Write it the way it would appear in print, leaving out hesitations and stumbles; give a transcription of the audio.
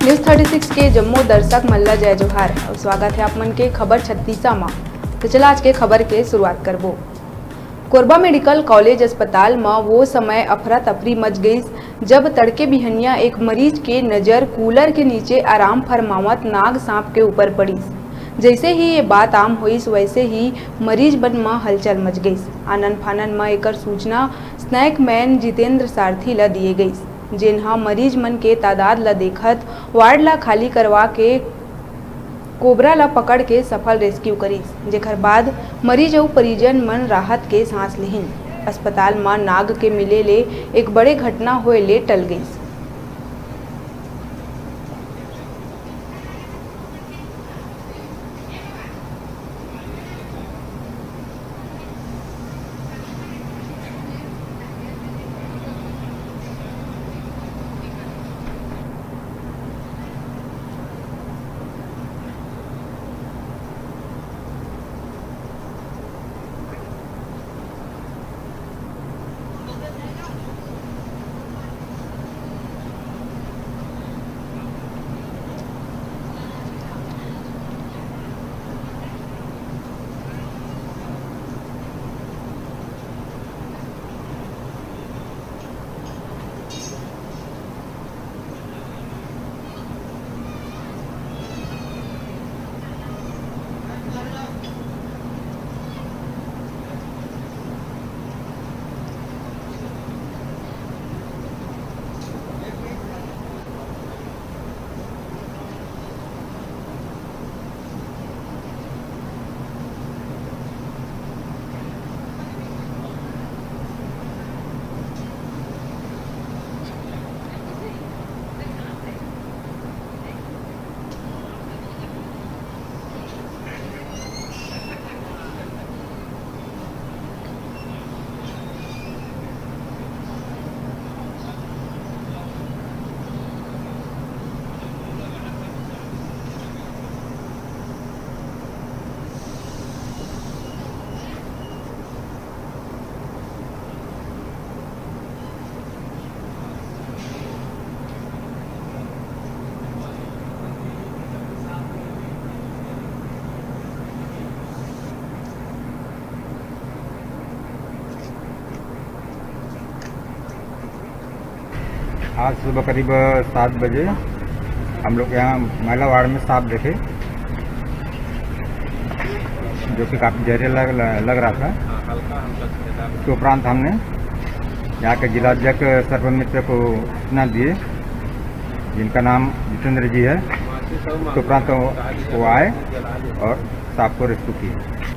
News 36 के जम्मू दर्शक मल्ला जय जोहार और स्वागत है आप मन के खबर 36 में। तो चला आज के खबर के शुरुआत करबो। कोरबा मेडिकल कॉलेज अस्पताल में वो समय अफरा तफरी मच गई जब तड़के बिहनिया एक मरीज के नज़र कूलर के नीचे आराम फरमावत नाग सांप के ऊपर पड़ी। जैसे ही ये बात आम हुई वैसे ही मरीज बन में हलचल मच गई। आनन फानन में एक सूचना स्नैक मैन जितेंद्र सारथी ला दिए गई, जिन्हा मरीज मन के तादाद ला देखत वार्ड ला खाली करवा के कोबरा ला पकड़ के सफल रेस्क्यू करीस, जेकर बाद मरीज और परिजन मन राहत के सांस लेहिन। अस्पताल में नाग के मिले ले एक बड़े घटना होए ले टल गई। आज सुबह करीब 7 बजे हम लोग यहाँ महिला वार्ड में सांप देखे, जो कि काफ़ी जहरीला लग रहा था। उसके उपरांत हमने यहाँ के जिलाध्यक्ष सर्पन मित्र को सूचना दिए, जिनका नाम जितेंद्र जी है। उसके उपरांत वो आए और सांप को रेस्क्यू किए।